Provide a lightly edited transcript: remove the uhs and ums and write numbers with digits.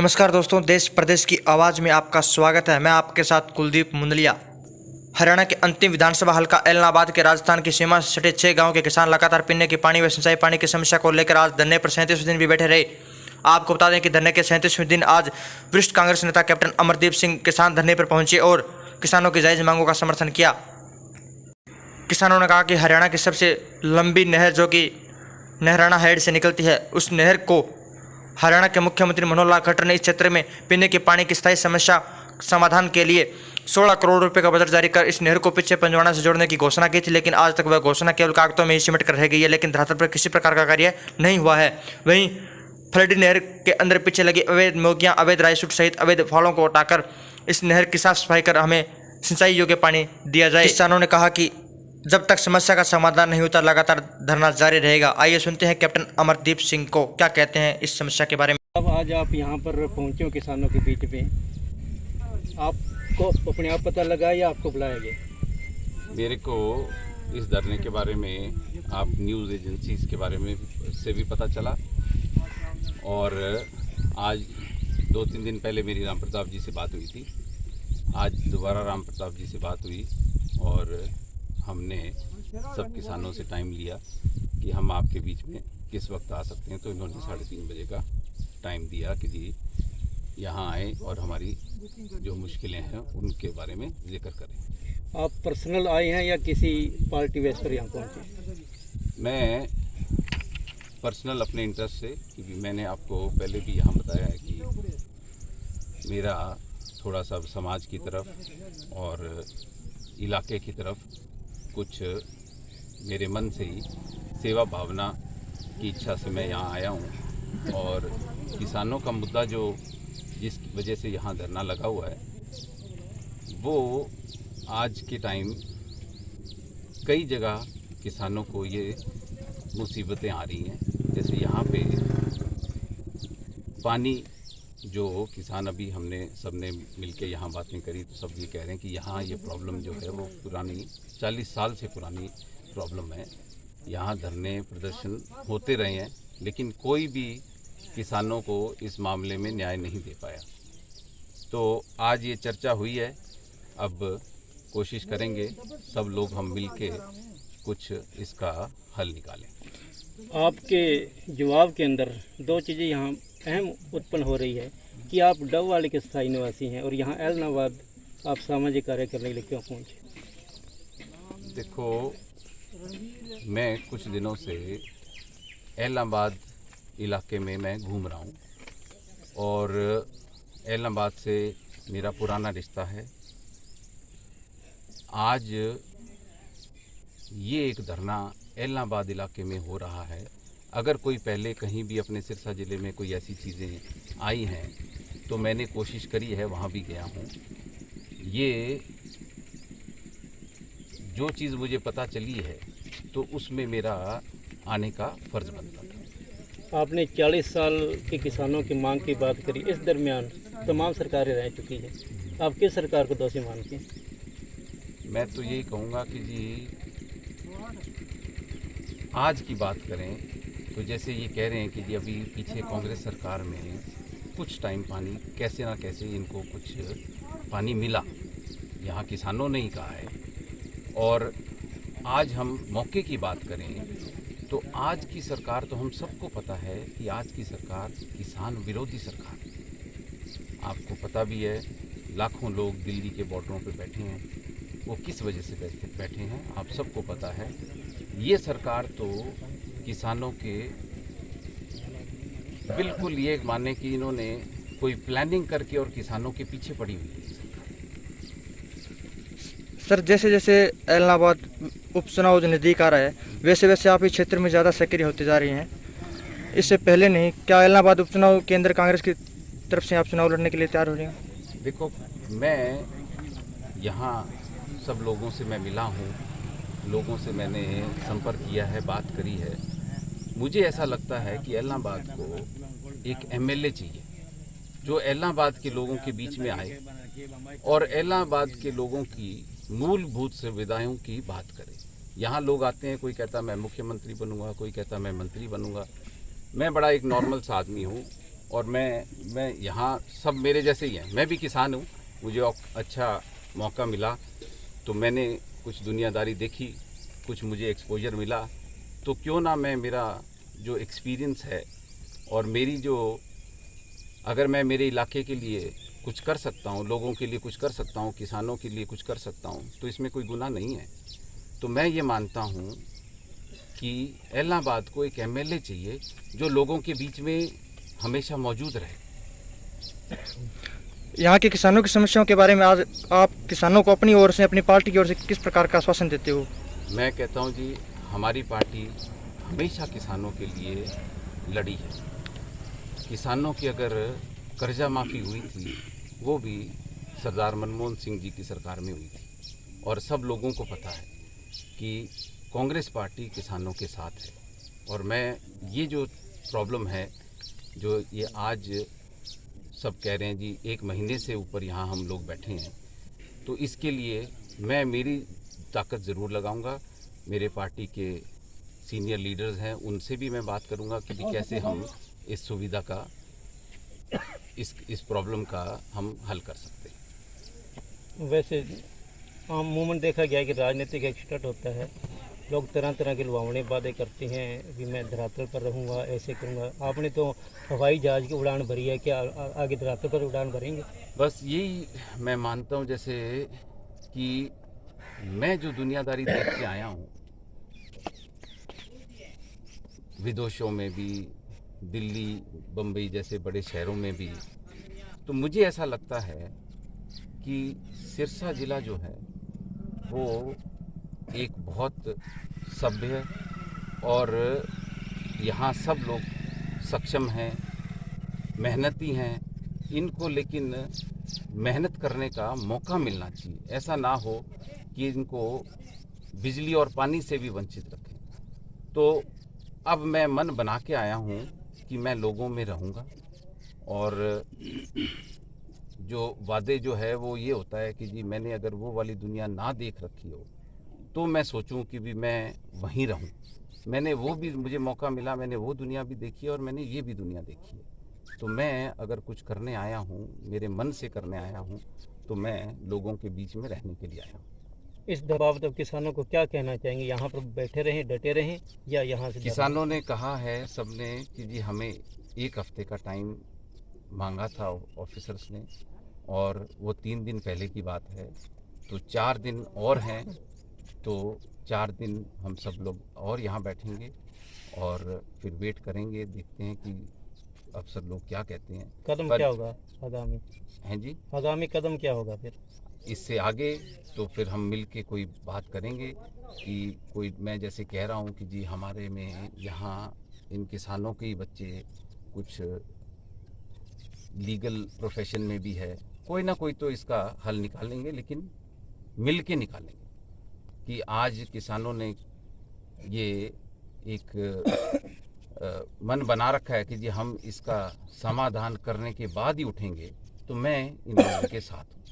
नमस्कार दोस्तों, देश प्रदेश की आवाज़ में आपका स्वागत है। मैं आपके साथ कुलदीप मुंदलिया। हरियाणा के अंतिम विधानसभा हल्का एलनाबाद के राजस्थान की सीमा से सटे 6 गांव के किसान लगातार पीने के पानी व सिंचाई पानी की समस्या को लेकर आज धरने पर 37वें दिन भी बैठे रहे। आपको बता दें कि धरने के 37वें दिन आज वरिष्ठ कांग्रेस नेता कैप्टन अमरदीप सिंह किसान धरने पर पहुंचे और किसानों की जायज़ मांगों का समर्थन किया। किसानों ने कहा कि हरियाणा की सबसे लंबी नहर जो कि नहराना हेड से निकलती है, उस नहर को हरियाणा के मुख्यमंत्री मनोहर लाल खट्टर ने इस क्षेत्र में पीने के पानी की स्थायी समस्या समाधान के लिए 16 करोड़ रुपए का बजट जारी कर इस नहर को पीछे पंजवाड़ा से जोड़ने की घोषणा की थी, लेकिन आज तक वह घोषणा केवल कागजों में ही सिमट कर रह गई है, लेकिन धरातल पर किसी प्रकार का कार्य नहीं हुआ है। वहीं फलडी नहर के अंदर पीछे लगी अवैध मोगियां, अवैध राइसुट सहित अवैध फालों को हटाकर इस नहर की साफ सफाई कर हमें सिंचाई योग्य पानी दिया जाए। किसानों ने कहा कि जब तक समस्या का समाधान नहीं होता लगातार धरना जारी रहेगा। आइए सुनते हैं कैप्टन अमरदीप सिंह को क्या कहते हैं इस समस्या के बारे में। अब आज आप यहाँ पर पहुँचे हो किसानों के बीच में, आपको अपने आप पता लगा या आपको बुलाया गया? मेरे को इस धरने के बारे में आप न्यूज़ एजेंसीज के बारे में से भी पता चला और आज 2-3 दिन पहले मेरी राम प्रताप जी से बात हुई थी। आज दोबारा राम प्रताप जी से बात हुई और हमने सब किसानों से टाइम लिया कि हम आपके बीच में किस वक्त आ सकते हैं, तो इन्होंने 3:30 बजे का टाइम दिया कि जी यहाँ आए और हमारी जो मुश्किलें हैं उनके बारे में जिक्र करें। आप पर्सनल आए हैं या किसी पार्टी बेस पर यहाँ पहुँचे? मैं पर्सनल अपने इंटरेस्ट से, क्योंकि मैंने आपको पहले भी यहाँ बताया है कि मेरा थोड़ा सा समाज की तरफ और इलाके की तरफ कुछ मेरे मन से ही सेवा भावना की इच्छा से मैं यहाँ आया हूँ और किसानों का मुद्दा जो जिस वजह से यहाँ धरना लगा हुआ है वो आज के टाइम कई जगह किसानों को ये मुसीबतें आ रही हैं। जैसे यहाँ पे पानी जो किसान, अभी हमने सबने मिलके यहाँ बातें करी तो सब ये कह रहे हैं कि यहाँ ये प्रॉब्लम जो है वो पुरानी 40 साल से पुरानी प्रॉब्लम है। यहाँ धरने प्रदर्शन होते रहे हैं लेकिन कोई भी किसानों को इस मामले में न्याय नहीं दे पाया। तो आज ये चर्चा हुई है, अब कोशिश करेंगे सब लोग हम मिलके कुछ इसका हल निकालें। आपके जवाब के अंदर 2 चीज़ें यहाँ अहम उत्पन्न हो रही है कि आप डबवाली के स्थायी निवासी हैं और यहाँ एलनाबाद आप सामाजिक कार्य करने के लिए क्यों पहुँचे? देखो, मैं कुछ दिनों से एलनाबाद इलाके में मैं घूम रहा हूँ और एलनाबाद से मेरा पुराना रिश्ता है। आज ये एक धरना एलनाबाद इलाके में हो रहा है। अगर कोई पहले कहीं भी अपने सिरसा ज़िले में कोई ऐसी चीज़ें आई हैं तो मैंने कोशिश करी है, वहाँ भी गया हूँ। ये जो चीज़ मुझे पता चली है तो उसमें मेरा आने का फ़र्ज़ बनता था। आपने 40 साल के किसानों की मांग की बात करी, इस दरमियान तमाम सरकारें रह चुकी हैं, आप किस सरकार को दोषी मानते हैं? मैं तो यही कहूँगा कि जी आज की बात करें तो जैसे ये कह रहे हैं कि जी अभी पीछे कांग्रेस सरकार में कुछ टाइम पानी कैसे ना कैसे इनको कुछ पानी मिला, यहाँ किसानों ने ही कहा है। और आज हम मौके की बात करें तो आज की सरकार तो हम सबको पता है कि आज की सरकार किसान विरोधी सरकार है। आपको पता भी है लाखों लोग दिल्ली के बॉर्डरों पे बैठे हैं, वो किस वजह से बैठे हैं आप सबको पता है। ये सरकार तो किसानों के बिल्कुल ये माने कि इन्होंने कोई प्लानिंग करके और किसानों के पीछे पड़ी हुई है। सर, जैसे जैसे एलनाबाद उपचुनाव जो नज़दीक आ रहा है वैसे वैसे आप इस क्षेत्र में ज़्यादा सक्रिय होते जा रही हैं। इससे पहले नहीं, क्या एलनाबाद उपचुनाव के अंदर कांग्रेस की तरफ से आप चुनाव लड़ने के लिए तैयार हो रही हैं? देखो, मैं यहाँ सब लोगों से मैं मिला हूँ, लोगों से मैंने संपर्क किया है, बात करी है। मुझे ऐसा लगता है कि एलनाबाद को एक एमएलए चाहिए जो एलनाबाद के लोगों के बीच में आए और एलनाबाद के लोगों की मूलभूत सुविधाओं की बात करे। यहाँ लोग आते हैं, कोई कहता मैं मुख्यमंत्री बनूंगा, कोई कहता मैं मंत्री बनूंगा। मैं बड़ा एक नॉर्मल सा आदमी हूँ, और मैं यहाँ सब मेरे जैसे ही हैं, मैं भी किसान हूँ। मुझे अच्छा मौका मिला तो मैंने कुछ दुनियादारी देखी, कुछ मुझे एक्सपोजर मिला, तो क्यों ना मैं मेरा जो एक्सपीरियंस है और मेरी जो, अगर मैं मेरे इलाके के लिए कुछ कर सकता हूँ, लोगों के लिए कुछ कर सकता हूँ, किसानों के लिए कुछ कर सकता हूँ, तो इसमें कोई गुनाह नहीं है। तो मैं ये मानता हूँ कि एलनाबाद को एक एमएलए चाहिए जो लोगों के बीच में हमेशा मौजूद रहे। यहाँ के किसानों की समस्याओं के बारे में आज आप किसानों को अपनी ओर से, अपनी पार्टी की ओर से किस प्रकार का आश्वासन देते हो? मैं कहता हूँ जी, हमारी पार्टी हमेशा किसानों के लिए लड़ी है। किसानों की अगर कर्जा माफ़ी हुई थी, वो भी सरदार मनमोहन सिंह जी की सरकार में हुई थी, और सब लोगों को पता है कि कांग्रेस पार्टी किसानों के साथ है। और मैं ये जो प्रॉब्लम है, जो ये आज सब कह रहे हैं जी 1 महीने से ऊपर यहाँ हम लोग बैठे हैं, तो इसके लिए मैं मेरी ताकत ज़रूर लगाऊंगा। मेरे पार्टी के सीनियर लीडर्स हैं, उनसे भी मैं बात करूंगा कि भी कैसे हम इस सुविधा का, इस प्रॉब्लम का हम हल कर सकते हैं। वैसे आम मूवमेंट देखा गया है कि राजनीतिक एक्सपर्ट होता है, लोग तरह तरह के लुभावने वादे करते हैं कि मैं धरातल पर रहूँगा, ऐसे करूँगा। आपने तो हवाई जहाज़ की उड़ान भरी है, क्या आगे धरातल पर उड़ान भरेंगे? बस यही मैं मानता हूँ, जैसे कि मैं जो दुनियादारी देख के आया हूँ, विदेशों में भी, दिल्ली, बम्बई जैसे बड़े शहरों में भी, तो मुझे ऐसा लगता है कि सिरसा ज़िला जो है वो एक बहुत सभ्य, और यहाँ सब लोग सक्षम हैं, मेहनती हैं। इनको लेकिन मेहनत करने का मौका मिलना चाहिए। ऐसा ना हो कि इनको बिजली और पानी से भी वंचित रखें। तो अब मैं मन बना के आया हूँ कि मैं लोगों में रहूँगा, और जो वादे जो है वो ये होता है कि जी मैंने अगर वो वाली दुनिया ना देख रखी हो तो मैं सोचूं कि भी मैं वहीं रहूं। मैंने वो भी, मुझे मौका मिला, मैंने वो दुनिया भी देखी है और मैंने ये भी दुनिया देखी है। तो मैं अगर कुछ करने आया हूँ, मेरे मन से करने आया हूँ, तो मैं लोगों के बीच में रहने के लिए आया हूँ। इस दबाव तब किसानों को क्या कहना चाहेंगे? यहाँ पर बैठे रहें, डटे रहें, या यहाँ से? किसानों ने कहा है सबने कि जी हमें 1 हफ्ते का टाइम मांगा था ऑफिसर्स ने, और वो 3 दिन पहले की बात है, तो 4 दिन और हैं। तो 4 दिन हम सब लोग और यहाँ बैठेंगे और फिर वेट करेंगे, देखते हैं कि अफसर लोग क्या कहते हैं। कदम क्या होगा आगामी? हैं जी, आगामी कदम क्या होगा फिर इससे आगे? तो फिर हम मिल के कोई बात करेंगे कि कोई, मैं जैसे कह रहा हूँ कि जी हमारे में यहाँ इन किसानों के ही बच्चे कुछ लीगल प्रोफेशन में भी है, कोई ना कोई तो इसका हल निकालेंगे, लेकिन मिल के निकालेंगे। कि आज किसानों ने ये एक मन बना रखा है कि जी हम इसका समाधान करने के बाद ही उठेंगे, तो मैं इन लोगों के साथ हूँ।